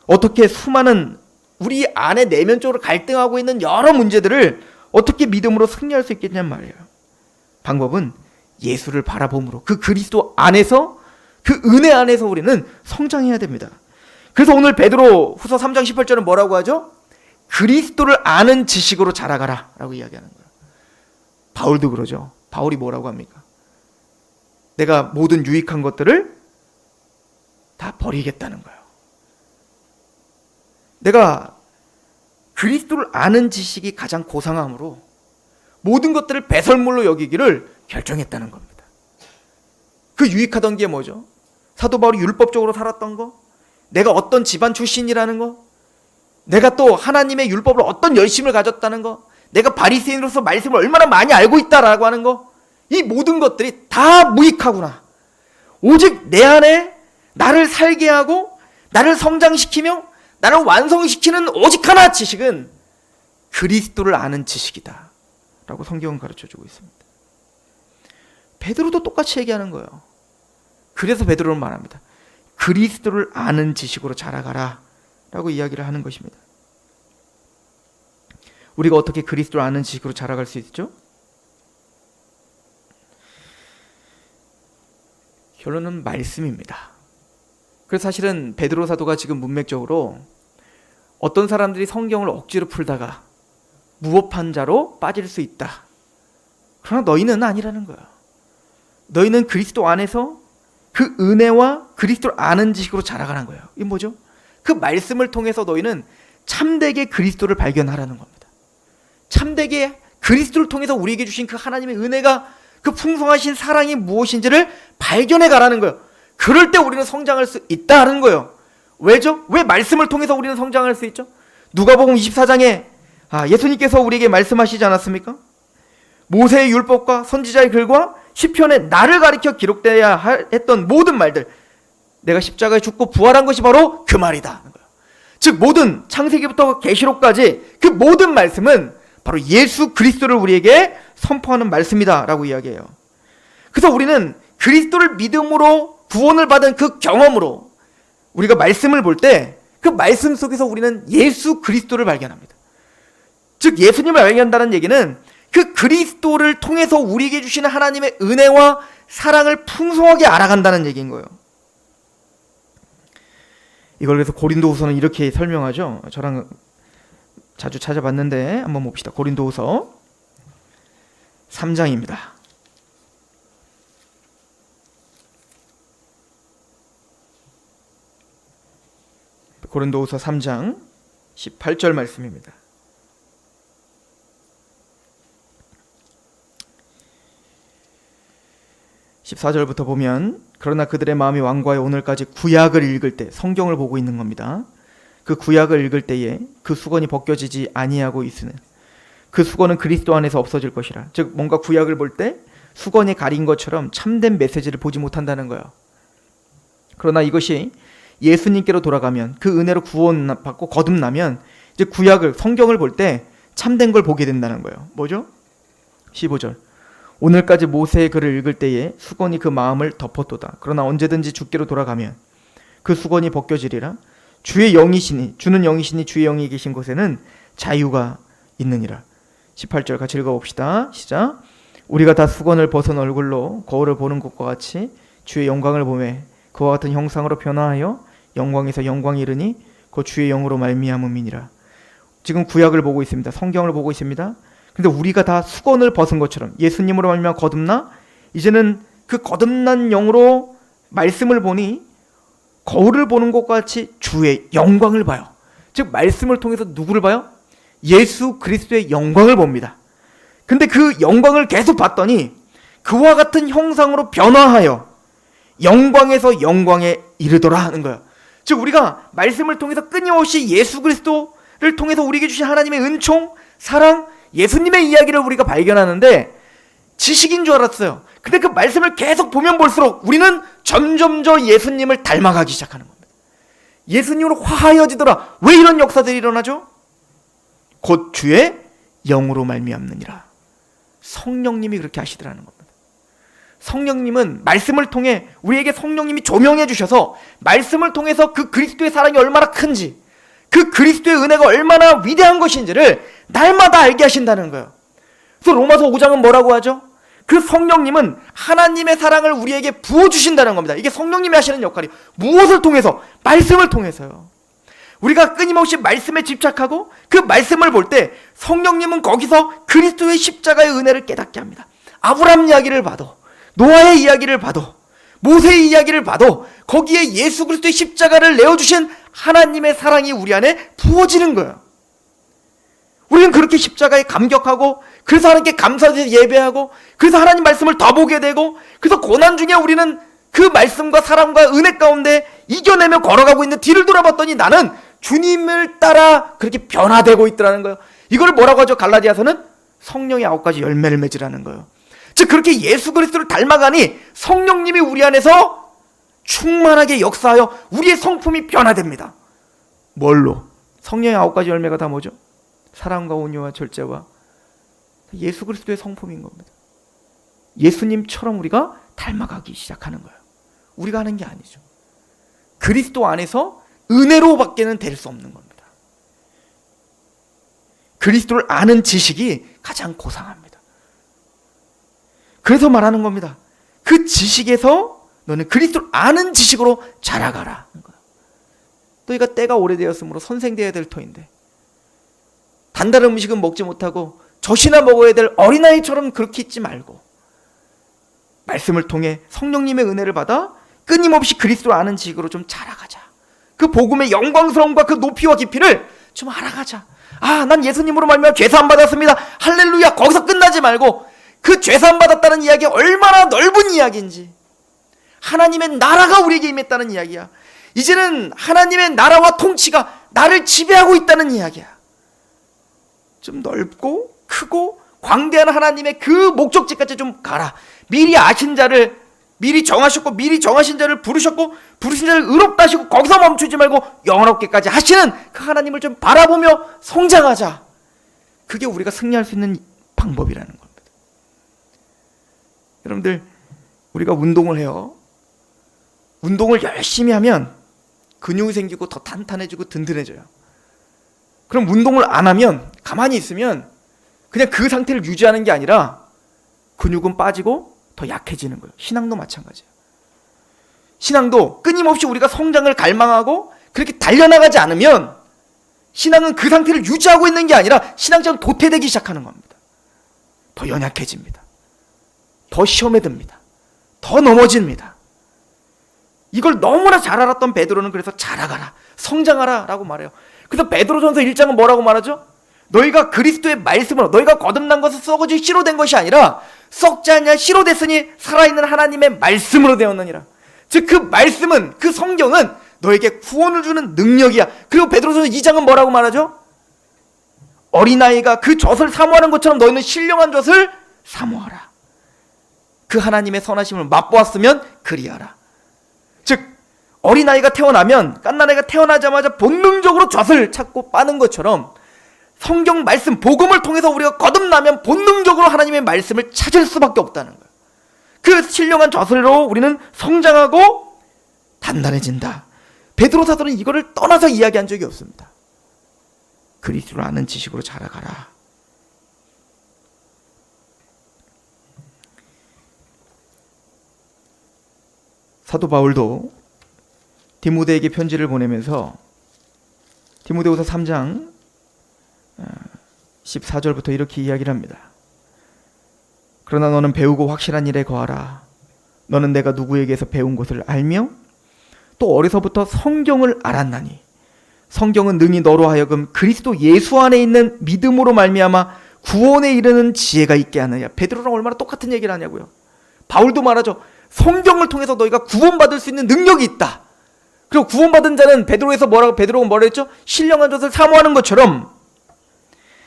어떻게 수많은 우리 안에 내면적으로 갈등하고 있는 여러 문제들을 어떻게 믿음으로 승리할 수 있겠냔 말이에요. 방법은 예수를 바라봄으로, 그 그리스도 안에서, 그 은혜 안에서 우리는 성장해야 됩니다. 그래서 오늘 베드로 후서 3장 18절은 뭐라고 하죠? 그리스도를 아는 지식으로 자라가라 라고 이야기하는 거예요. 바울도 그러죠. 바울이 뭐라고 합니까? 내가 모든 유익한 것들을 다 버리겠다는 거예요. 내가 그리스도를 아는 지식이 가장 고상함으로 모든 것들을 배설물로 여기기를 결정했다는 겁니다. 그 유익하던 게 뭐죠? 사도 바울이 율법적으로 살았던 거, 내가 어떤 집안 출신이라는 거, 내가 또 하나님의 율법을 어떤 열심을 가졌다는 거, 내가 바리새인으로서 말씀을 얼마나 많이 알고 있다라고 하는 거, 이 모든 것들이 다 무익하구나. 오직 내 안에 나를 살게 하고 나를 성장시키며 나를 완성시키는 오직 하나 지식은 그리스도를 아는 지식이다 라고 성경은 가르쳐주고 있습니다. 베드로도 똑같이 얘기하는 거예요. 그래서 베드로는 말합니다. 그리스도를 아는 지식으로 자라가라 라고 이야기를 하는 것입니다. 우리가 어떻게 그리스도를 아는 지식으로 자라갈 수 있죠? 결론은 말씀입니다. 그래서 사실은 베드로 사도가 지금 문맥적으로 어떤 사람들이 성경을 억지로 풀다가 무법한 자로 빠질 수 있다. 그러나 너희는 아니라는 거야. 너희는 그리스도 안에서 그 은혜와 그리스도를 아는 지식으로 자라가는 거예요. 이게 뭐죠? 그 말씀을 통해서 너희는 참되게 그리스도를 발견하라는 겁니다. 참되게 그리스도를 통해서 우리에게 주신 그 하나님의 은혜가 그 풍성하신 사랑이 무엇인지를 발견해 가라는 거예요. 그럴 때 우리는 성장할 수 있다는 거예요. 왜죠? 왜 말씀을 통해서 우리는 성장할 수 있죠? 누가복음 24장에 예수님께서 우리에게 말씀하시지 않았습니까? 모세의 율법과 선지자의 글과 시편에 나를 가리켜 기록되어야 했던 모든 말들, 내가 십자가에 죽고 부활한 것이 바로 그 말이다. 즉 모든 창세기부터 계시록까지 그 모든 말씀은 바로 예수 그리스도를 우리에게 선포하는 말씀이다 라고 이야기해요. 그래서 우리는 그리스도를 믿음으로 구원을 받은 그 경험으로 우리가 말씀을 볼 때 그 말씀 속에서 우리는 예수 그리스도를 발견합니다. 즉 예수님을 발견한다는 얘기는 그 그리스도를 통해서 우리에게 주시는 하나님의 은혜와 사랑을 풍성하게 알아간다는 얘기인 거예요. 이걸 그래서 고린도후서는 이렇게 설명하죠. 저랑 자주 찾아봤는데 한번 봅시다. 고린도후서 3장입니다. 고린도후서 3장 18절 말씀입니다. 14절부터 보면 그러나 그들의 마음이 완고하여 오늘까지 구약을 읽을 때 성경을 보고 있는 겁니다. 그 구약을 읽을 때에 그 수건이 벗겨지지 아니하고 있으는 그 수건은 그리스도 안에서 없어질 것이라. 즉 뭔가 구약을 볼 때 수건이 가린 것처럼 참된 메시지를 보지 못한다는 거예요. 그러나 이것이 예수님께로 돌아가면 그 은혜로 구원받고 거듭나면 이제 구약을 성경을 볼 때 참된 걸 보게 된다는 거예요. 뭐죠? 15절 오늘까지 모세의 글을 읽을 때에 수건이 그 마음을 덮었도다. 그러나 언제든지 주께로 돌아가면 그 수건이 벗겨지리라. 주의 영이시니 주는 영이시니 주의 영이 계신 곳에는 자유가 있느니라. 18절 같이 읽어봅시다. 시작. 우리가 다 수건을 벗은 얼굴로 거울을 보는 것과 같이 주의 영광을 보매 그와 같은 형상으로 변화하여 영광에서 영광이 이르니 그 주의 영으로 말미암음이니라. 지금 구약을 보고 있습니다. 성경을 보고 있습니다. 근데 우리가 다 수건을 벗은 것처럼 예수님으로 말미암아 거듭나 이제는 그 거듭난 영으로 말씀을 보니 거울을 보는 것과 같이 주의 영광을 봐요. 즉 말씀을 통해서 누구를 봐요? 예수 그리스도의 영광을 봅니다. 근데 그 영광을 계속 봤더니 그와 같은 형상으로 변화하여 영광에서 영광에 이르더라 하는 거예요. 즉 우리가 말씀을 통해서 끊임없이 예수 그리스도를 통해서 우리에게 주신 하나님의 은총, 사랑, 예수님의 이야기를 우리가 발견하는데 지식인 줄 알았어요. 근데 그 말씀을 계속 보면 볼수록 우리는 점점 더 예수님을 닮아가기 시작하는 겁니다. 예수님으로 화하여지더라. 왜 이런 역사들이 일어나죠? 곧 주의 영으로 말미암느니라. 성령님이 그렇게 하시더라는 겁니다. 성령님은 말씀을 통해 우리에게 성령님이 조명해 주셔서 말씀을 통해서 그 그리스도의 사랑이 얼마나 큰지 그 그리스도의 은혜가 얼마나 위대한 것인지를 날마다 알게 하신다는 거예요. 그래서 로마서 5장은 뭐라고 하죠? 그 성령님은 하나님의 사랑을 우리에게 부어주신다는 겁니다. 이게 성령님이 하시는 역할이에요. 무엇을 통해서? 말씀을 통해서요. 우리가 끊임없이 말씀에 집착하고 그 말씀을 볼 때 성령님은 거기서 그리스도의 십자가의 은혜를 깨닫게 합니다. 아브라함 이야기를 봐도 노아의 이야기를 봐도 모세의 이야기를 봐도 거기에 예수 그리스도의 십자가를 내어주신 하나님의 사랑이 우리 안에 부어지는 거예요. 우리는 그렇게 십자가에 감격하고 그래서 하나님께 감사해서 예배하고 그래서 하나님 말씀을 더 보게 되고 그래서 고난 중에 우리는 그 말씀과 사랑과 은혜 가운데 이겨내며 걸어가고 있는 뒤를 돌아봤더니 나는 주님을 따라 그렇게 변화되고 있더라는 거예요. 이걸 뭐라고 하죠? 갈라디아서는 성령의 9가지 열매를 맺으라는 거예요. 즉 그렇게 예수 그리스도를 닮아가니 성령님이 우리 안에서 충만하게 역사하여 우리의 성품이 변화됩니다. 뭘로? 성령의 9가지 열매가 다 뭐죠? 사랑과 온유와 절제와 예수 그리스도의 성품인 겁니다. 예수님처럼 우리가 닮아가기 시작하는 거예요. 우리가 하는 게 아니죠. 그리스도 안에서 은혜로 밖에는 될 수 없는 겁니다. 그리스도를 아는 지식이 가장 고상합니다. 그래서 말하는 겁니다. 그 지식에서 너는 그리스도를 아는 지식으로 자라가라. 너희가 때가 오래되었으므로 선생되어야 될 터인데 단다른 음식은 먹지 못하고 젖이나 먹어야 될 어린아이처럼 그렇게 있지 말고 말씀을 통해 성령님의 은혜를 받아 끊임없이 그리스도를 아는 지식으로 좀 자라가자. 그 복음의 영광스러움과 그 높이와 깊이를 좀 알아가자. 난 예수님으로 말미암아 죄 사함 받았습니다. 할렐루야. 거기서 끝나지 말고 그 죄사함 받았다는 이야기가 얼마나 넓은 이야기인지, 하나님의 나라가 우리에게 임했다는 이야기야. 이제는 하나님의 나라와 통치가 나를 지배하고 있다는 이야기야. 좀 넓고 크고 광대한 하나님의 그 목적지까지 좀 가라. 미리 아신 자를 미리 정하셨고, 미리 정하신 자를 부르셨고, 부르신 자를 의롭다 하시고, 거기서 멈추지 말고 영원롭게까지 하시는 그 하나님을 좀 바라보며 성장하자. 그게 우리가 승리할 수 있는 방법이라는 겁니다. 여러분들, 우리가 운동을 해요. 운동을 열심히 하면 근육이 생기고 더 탄탄해지고 든든해져요. 그럼 운동을 안 하면, 가만히 있으면 그냥 그 상태를 유지하는 게 아니라 근육은 빠지고 더 약해지는 거예요. 신앙도 마찬가지예요. 신앙도 끊임없이 우리가 성장을 갈망하고 그렇게 달려나가지 않으면 신앙은 그 상태를 유지하고 있는 게 아니라 신앙처럼 도태되기 시작하는 겁니다. 더 연약해집니다. 더 시험에 듭니다. 더 넘어집니다. 이걸 너무나 잘 알았던 베드로는 그래서 자라가라, 성장하라 라고 말해요. 그래서 베드로전서 1장은 뭐라고 말하죠? 너희가 그리스도의 말씀으로, 너희가 거듭난 것은 썩어지 씨로 된 것이 아니라 썩지 않냐 씨로 됐으니 살아있는 하나님의 말씀으로 되었느니라. 즉 그 말씀은, 그 성경은 너에게 구원을 주는 능력이야. 그리고 베드로전서 2장은 뭐라고 말하죠? 어린아이가 그 젖을 사모하는 것처럼 너희는 신령한 젖을 사모하라. 그 하나님의 선하심을 맛보았으면 그리하라. 즉 어린아이가 태어나면, 갓난아이가 태어나자마자 본능적으로 젖을 찾고 빠는 것처럼 성경 말씀, 복음을 통해서 우리가 거듭나면 본능적으로 하나님의 말씀을 찾을 수밖에 없다는 거예요. 그 신령한 젖으로 우리는 성장하고 단단해진다. 베드로 사도는 이거를 떠나서 이야기한 적이 없습니다. 그리스도를 아는 지식으로 자라가라. 사도 바울도 디모데에게 편지를 보내면서 디모데후서 3장 14절부터 이렇게 이야기를 합니다. 그러나 너는 배우고 확실한 일에 거하라. 너는 내가 누구에게서 배운 것을 알며 또 어려서부터 성경을 알았나니 성경은 능히 너로 하여금 그리스도 예수 안에 있는 믿음으로 말미암아 구원에 이르는 지혜가 있게 하느냐. 베드로랑 얼마나 똑같은 얘기를 하냐고요. 바울도 말하죠. 성경을 통해서 너희가 구원받을 수 있는 능력이 있다. 그리고 구원받은 자는 베드로가 뭐라 했죠? 신령한 젖을 사모하는 것처럼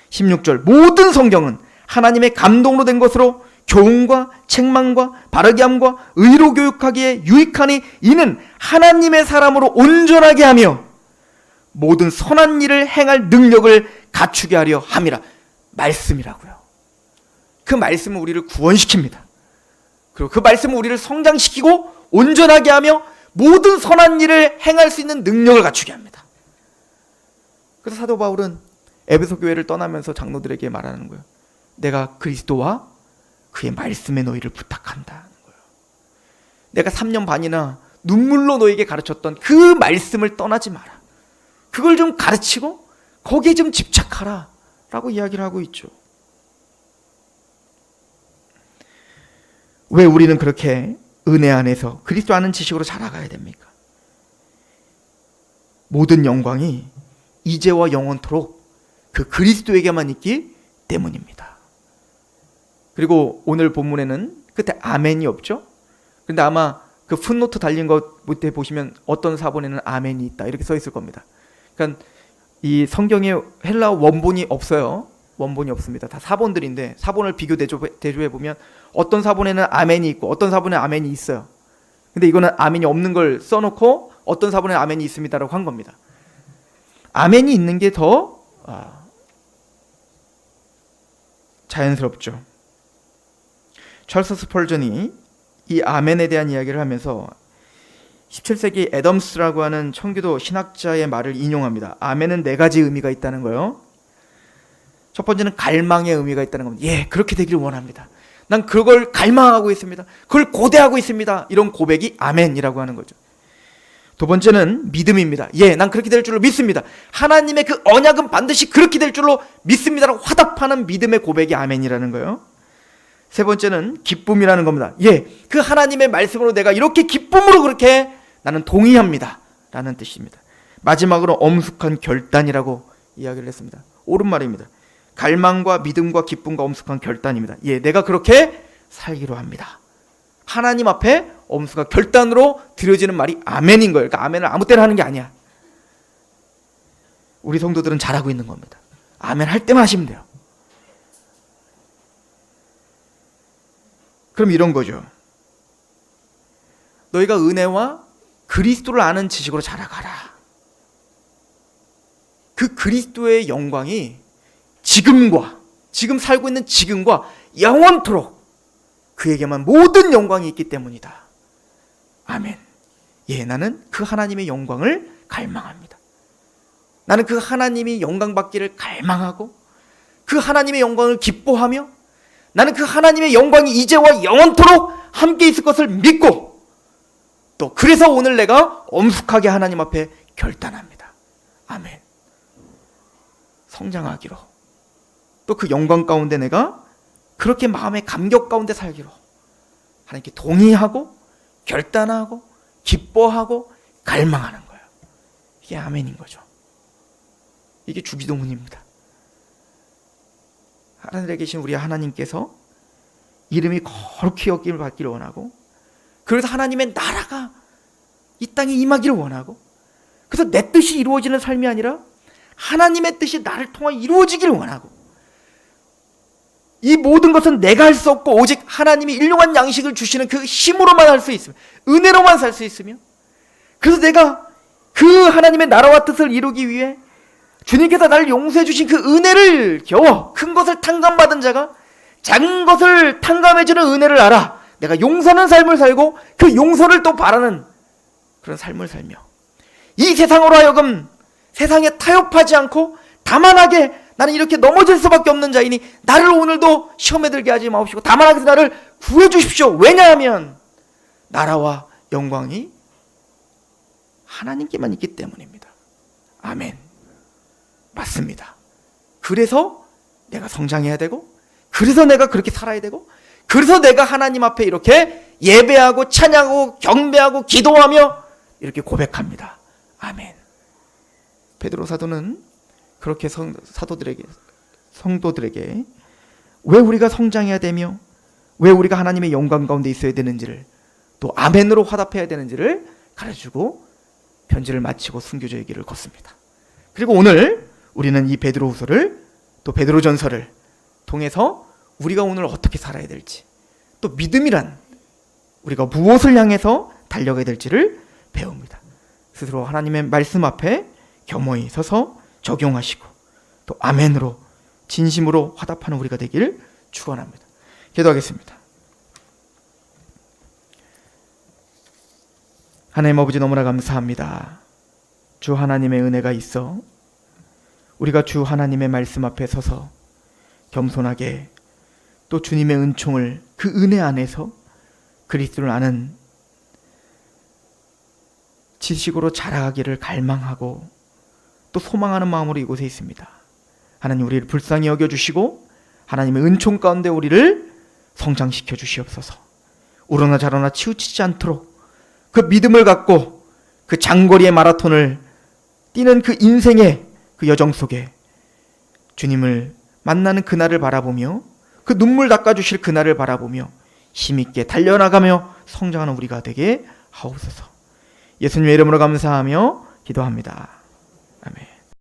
16절 모든 성경은 하나님의 감동으로 된 것으로 교훈과 책망과 바르게 함과 의로 교육하기에 유익하니 이는 하나님의 사람으로 온전하게 하며 모든 선한 일을 행할 능력을 갖추게 하려 함이라. 말씀이라고요. 그 말씀은 우리를 구원시킵니다. 그리고 그 말씀은 우리를 성장시키고 온전하게 하며 모든 선한 일을 행할 수 있는 능력을 갖추게 합니다. 그래서 사도 바울은 에베소 교회를 떠나면서 장로들에게 말하는 거예요. 내가 그리스도와 그의 말씀에 너희를 부탁한다는 거예요. 내가 3년 반이나 눈물로 너에게 가르쳤던 그 말씀을 떠나지 마라. 그걸 좀 가르치고 거기에 좀 집착하라 라고 이야기를 하고 있죠. 왜 우리는 그렇게 은혜 안에서 그리스도 아는 지식으로 자라가야 됩니까? 모든 영광이 이제와 영원토록 그 그리스도에게만 있기 때문입니다. 그리고 오늘 본문에는 끝에 아멘이 없죠? 근데 아마 그 풋노트 달린 것 밑에 보시면 어떤 사본에는 아멘이 있다 이렇게 써 있을 겁니다. 그러니까 이 성경에 헬라어 원본이 없어요. 원본이 없습니다. 다 사본들인데 사본을 비교 대조해 보면 어떤 사본에는 아멘이 있고 어떤 사본에 아멘이 있어요. 근데 이거는 아멘이 없는 걸 써놓고 어떤 사본에 아멘이 있습니다라고 한 겁니다. 아멘이 있는 게 더 자연스럽죠. 찰스 스펄전이 이 아멘에 대한 이야기를 하면서 17세기 애덤스라고 하는 청교도 신학자의 말을 인용합니다. 아멘은 4가지 의미가 있다는 거예요. 첫 번째는 갈망의 의미가 있다는 겁니다. 예, 그렇게 되기를 원합니다. 난 그걸 갈망하고 있습니다. 그걸 고대하고 있습니다. 이런 고백이 아멘이라고 하는 거죠. 두 번째는 믿음입니다. 예, 난 그렇게 될 줄로 믿습니다. 하나님의 그 언약은 반드시 그렇게 될 줄로 믿습니다라고 화답하는 믿음의 고백이 아멘이라는 거예요. 세 번째는 기쁨이라는 겁니다. 예, 그 하나님의 말씀으로 내가 이렇게 기쁨으로 그렇게 나는 동의합니다 라는 뜻입니다. 마지막으로 엄숙한 결단이라고 이야기를 했습니다. 옳은 말입니다. 갈망과 믿음과 기쁨과 엄숙한 결단입니다. 예, 내가 그렇게 살기로 합니다. 하나님 앞에 엄숙한 결단으로 드려지는 말이 아멘인 거예요. 그러니까 아멘을 아무 때나 하는 게 아니야. 우리 성도들은 잘하고 있는 겁니다. 아멘 할 때만 하시면 돼요. 그럼 이런 거죠. 너희가 은혜와 그리스도를 아는 지식으로 자라가라. 그 그리스도의 영광이 지금 살고 있는 지금과 영원토록 그에게만 모든 영광이 있기 때문이다. 아멘. 예, 나는 그 하나님의 영광을 갈망합니다. 나는 그 하나님이 영광 받기를 갈망하고 그 하나님의 영광을 기뻐하며 나는 그 하나님의 영광이 이제와 영원토록 함께 있을 것을 믿고 또 그래서 오늘 내가 엄숙하게 하나님 앞에 결단합니다. 아멘. 성장하기로 또 그 영광 가운데 내가 그렇게 마음의 감격 가운데 살기로 하나님께 동의하고 결단하고 기뻐하고 갈망하는 거예요. 이게 아멘인 거죠. 이게 주기도문입니다. 하늘에 계신 우리 하나님께서 이름이 거룩히 여김을 받기를 원하고 그래서 하나님의 나라가 이 땅에 임하기를 원하고 그래서 내 뜻이 이루어지는 삶이 아니라 하나님의 뜻이 나를 통해 이루어지기를 원하고 이 모든 것은 내가 할 수 없고 오직 하나님이 일용한 양식을 주시는 그 힘으로만 할 수 있으며 은혜로만 살 수 있으며 그래서 내가 그 하나님의 나라와 뜻을 이루기 위해 주님께서 나를 용서해 주신 그 은혜를 겨워 큰 것을 탕감받은 자가 작은 것을 탕감해주는 은혜를 알아 내가 용서하는 삶을 살고 그 용서를 또 바라는 그런 삶을 살며 이 세상으로 하여금 세상에 타협하지 않고 다만하게 나는 이렇게 넘어질 수밖에 없는 자이니 나를 오늘도 시험에 들게 하지 마옵시고 다만하게 나를 구해 주십시오. 왜냐하면 나라와 영광이 하나님께만 있기 때문입니다. 아멘. 맞습니다. 그래서 내가 성장해야 되고 그래서 내가 그렇게 살아야 되고 그래서 내가 하나님 앞에 이렇게 예배하고 찬양하고 경배하고 기도하며 이렇게 고백합니다. 아멘. 베드로 사도는 그렇게 성도들에게 왜 우리가 성장해야 되며 왜 우리가 하나님의 영광 가운데 있어야 되는지를 또 아멘으로 화답해야 되는지를 가르쳐주고 편지를 마치고 순교자의 길을 걷습니다. 그리고 오늘 우리는 이 베드로후서를 또 베드로전서를 통해서 우리가 오늘 어떻게 살아야 될지 또 믿음이란 우리가 무엇을 향해서 달려가야 될지를 배웁니다. 스스로 하나님의 말씀 앞에 겸허히 서서 적용하시고 또 아멘으로 진심으로 화답하는 우리가 되기를 축원합니다. 기도하겠습니다. 하나님 아버지 너무나 감사합니다. 주 하나님의 은혜가 있어 우리가 주 하나님의 말씀 앞에 서서 겸손하게 또 주님의 은총을 그 은혜 안에서 그리스도를 아는 지식으로 자라가기를 갈망하고 또 소망하는 마음으로 이곳에 있습니다. 하나님 우리를 불쌍히 여겨주시고 하나님의 은총 가운데 우리를 성장시켜 주시옵소서. 우러나 자라나 치우치지 않도록 그 믿음을 갖고 그 장거리의 마라톤을 뛰는 그 인생의 그 여정 속에 주님을 만나는 그날을 바라보며 그 눈물 닦아주실 그날을 바라보며 힘있게 달려나가며 성장하는 우리가 되게 하옵소서. 예수님의 이름으로 감사하며 기도합니다.